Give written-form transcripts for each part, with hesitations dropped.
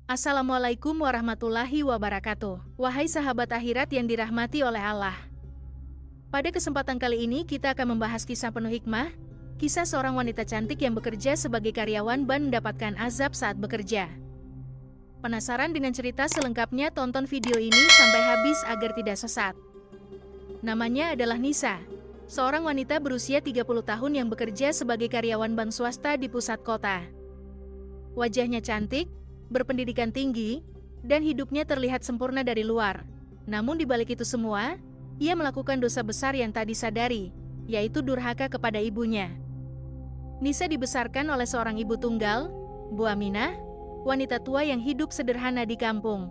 Assalamualaikum warahmatullahi wabarakatuh. Wahai sahabat akhirat yang dirahmati oleh Allah. Pada kesempatan kali ini kita akan membahas kisah penuh hikmah, kisah seorang wanita cantik yang bekerja sebagai karyawan ban mendapatkan azab saat bekerja. Penasaran dengan cerita selengkapnya? Tonton video ini sampai habis agar tidak sesat. Namanya adalah Nisa, seorang wanita berusia 30 tahun yang bekerja sebagai karyawan bank swasta di pusat kota. Wajahnya cantik, berpendidikan tinggi, dan hidupnya terlihat sempurna dari luar. Namun di balik itu semua, ia melakukan dosa besar yang tak disadari, yaitu durhaka kepada ibunya. Nisa dibesarkan oleh seorang ibu tunggal, Bu Aminah, wanita tua yang hidup sederhana di kampung.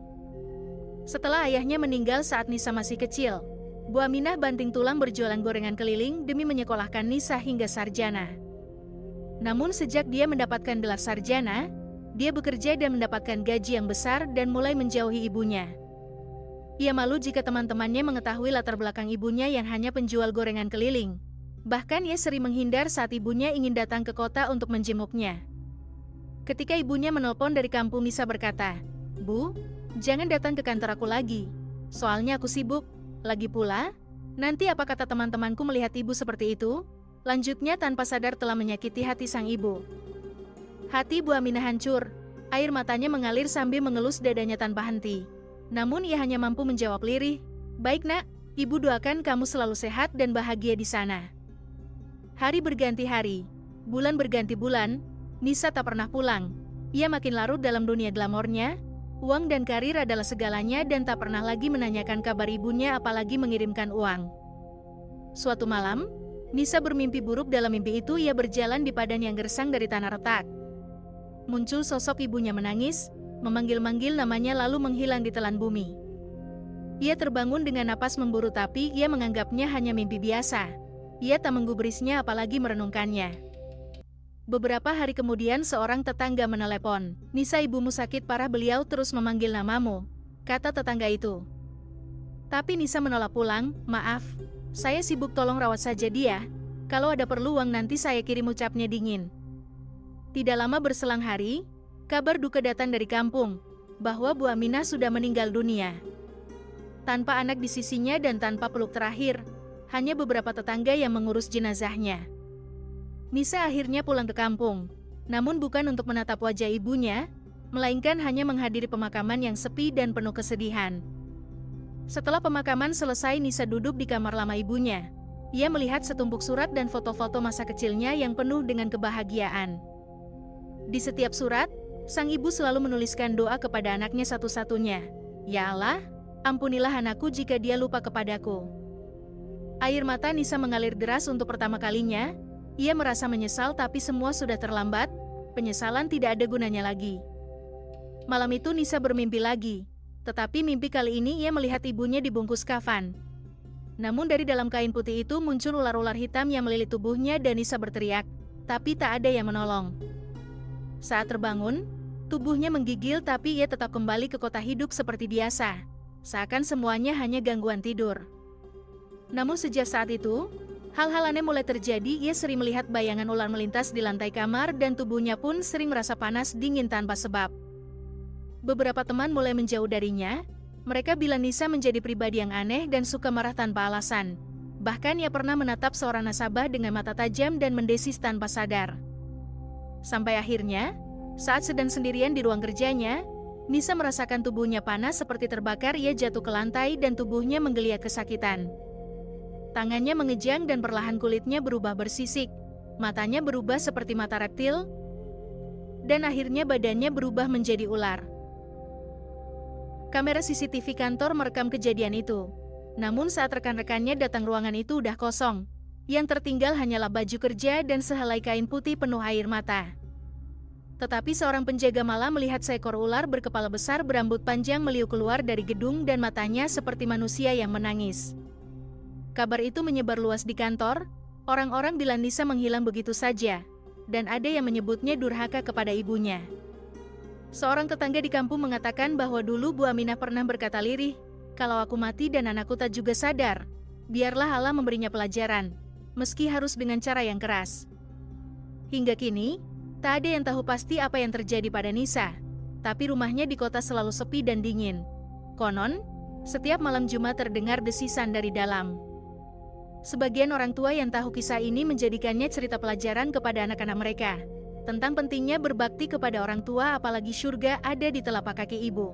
Setelah ayahnya meninggal saat Nisa masih kecil, Bu Aminah banting tulang berjualan gorengan keliling demi menyekolahkan Nisa hingga sarjana. Namun sejak dia mendapatkan gelar sarjana, dia bekerja dan mendapatkan gaji yang besar dan mulai menjauhi ibunya. Ia malu jika teman-temannya mengetahui latar belakang ibunya yang hanya penjual gorengan keliling. Bahkan ia sering menghindar saat ibunya ingin datang ke kota untuk menjenguknya. Ketika ibunya menelpon dari kampung, Nisa berkata, "Bu, jangan datang ke kantor aku lagi. Soalnya aku sibuk. Lagi pula, nanti apa kata teman-temanku melihat ibu seperti itu?" Lanjutnya tanpa sadar telah menyakiti hati sang ibu. Hati Bu Aminah hancur, air matanya mengalir sambil mengelus dadanya tanpa henti. Namun ia hanya mampu menjawab lirih, "Baik nak, ibu doakan kamu selalu sehat dan bahagia di sana." Hari berganti hari, bulan berganti bulan, Nisa tak pernah pulang. Ia makin larut dalam dunia glamornya, uang dan karir adalah segalanya dan tak pernah lagi menanyakan kabar ibunya apalagi mengirimkan uang. Suatu malam, Nisa bermimpi buruk. Dalam mimpi itu ia berjalan di padang yang gersang dari tanah retak. Muncul sosok ibunya menangis, memanggil-manggil namanya lalu menghilang di telan bumi. Ia terbangun dengan napas memburu tapi ia menganggapnya hanya mimpi biasa. Ia tak menggubrisnya apalagi merenungkannya. Beberapa hari kemudian seorang tetangga menelepon, "Nisa, ibumu sakit parah, beliau terus memanggil namamu," kata tetangga itu. Tapi Nisa menolak pulang, "Maaf, saya sibuk, tolong rawat saja dia. Kalau ada perlu uang nanti saya kirim," ucapnya dingin. Tidak lama berselang hari, kabar duka datang dari kampung, bahwa Bu Aminah sudah meninggal dunia. Tanpa anak di sisinya dan tanpa peluk terakhir, hanya beberapa tetangga yang mengurus jenazahnya. Nisa akhirnya pulang ke kampung, namun bukan untuk menatap wajah ibunya, melainkan hanya menghadiri pemakaman yang sepi dan penuh kesedihan. Setelah pemakaman selesai, Nisa duduk di kamar lama ibunya. Ia melihat setumpuk surat dan foto-foto masa kecilnya yang penuh dengan kebahagiaan. Di setiap surat, sang ibu selalu menuliskan doa kepada anaknya satu-satunya. "Ya Allah, ampunilah anakku jika dia lupa kepadaku." Air mata Nisa mengalir deras untuk pertama kalinya. Ia merasa menyesal tapi semua sudah terlambat, penyesalan tidak ada gunanya lagi. Malam itu Nisa bermimpi lagi, tetapi mimpi kali ini ia melihat ibunya dibungkus kafan. Namun dari dalam kain putih itu muncul ular-ular hitam yang melilit tubuhnya dan Nisa berteriak, tapi tak ada yang menolong. Saat terbangun, tubuhnya menggigil tapi ia tetap kembali ke kota hidup seperti biasa. Seakan semuanya hanya gangguan tidur. Namun sejak saat itu, hal-hal aneh mulai terjadi. Ia sering melihat bayangan ular melintas di lantai kamar dan tubuhnya pun sering merasa panas dingin tanpa sebab. Beberapa teman mulai menjauh darinya. Mereka bilang Nisa menjadi pribadi yang aneh dan suka marah tanpa alasan. Bahkan ia pernah menatap seorang nasabah dengan mata tajam dan mendesis tanpa sadar. Sampai akhirnya, saat sedang sendirian di ruang kerjanya, Nisa merasakan tubuhnya panas seperti terbakar. Ia jatuh ke lantai dan tubuhnya menggeliat kesakitan. Tangannya mengejang dan perlahan kulitnya berubah bersisik. Matanya berubah seperti mata reptil. Dan akhirnya badannya berubah menjadi ular. Kamera CCTV kantor merekam kejadian itu. Namun saat rekan-rekannya datang, ruangan itu udah kosong. Yang tertinggal hanyalah baju kerja dan sehelai kain putih penuh air mata. Tetapi seorang penjaga malam melihat seekor ular berkepala besar berambut panjang meliuk keluar dari gedung dan matanya seperti manusia yang menangis. Kabar itu menyebar luas di kantor. Orang-orang bilang Nisa menghilang begitu saja, dan ada yang menyebutnya durhaka kepada ibunya. Seorang tetangga di kampung mengatakan bahwa dulu Bu Aminah pernah berkata lirih, "Kalau aku mati dan anakku tak juga sadar, biarlah Allah memberinya pelajaran, meski harus dengan cara yang keras." Hingga kini, tak ada yang tahu pasti apa yang terjadi pada Nisa. tapi rumahnya di kota selalu sepi dan dingin. Konon, setiap malam Jumat terdengar desisan dari dalam. Sebagian orang tua yang tahu kisah ini menjadikannya cerita pelajaran kepada anak-anak mereka, tentang pentingnya berbakti kepada orang tua, apalagi surga ada di telapak kaki ibu.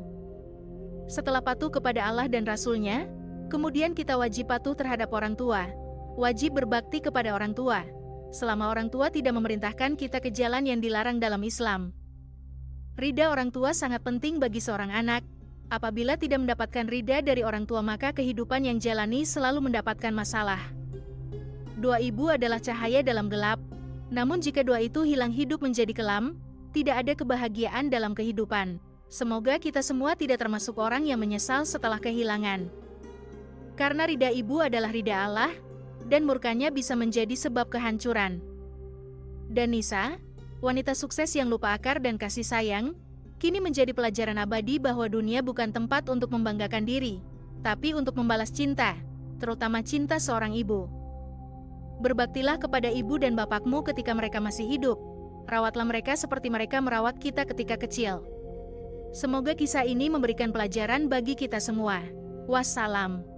Setelah patuh kepada Allah dan Rasul-Nya, kemudian kita wajib patuh terhadap orang tua, wajib berbakti kepada orang tua, selama orang tua tidak memerintahkan kita ke jalan yang dilarang dalam Islam. Ridha orang tua sangat penting bagi seorang anak. Apabila tidak mendapatkan ridha dari orang tua, maka kehidupan yang jalani selalu mendapatkan masalah. Doa ibu adalah cahaya dalam gelap, namun jika doa itu hilang, hidup menjadi kelam, tidak ada kebahagiaan dalam kehidupan. Semoga kita semua tidak termasuk orang yang menyesal setelah kehilangan. Karena ridha ibu adalah ridha Allah, dan murkanya bisa menjadi sebab kehancuran. Dan Nisa, wanita sukses yang lupa akar dan kasih sayang, kini menjadi pelajaran abadi bahwa dunia bukan tempat untuk membanggakan diri, tapi untuk membalas cinta, terutama cinta seorang ibu. Berbaktilah kepada ibu dan bapakmu ketika mereka masih hidup. Rawatlah mereka seperti mereka merawat kita ketika kecil. Semoga kisah ini memberikan pelajaran bagi kita semua. Wassalam.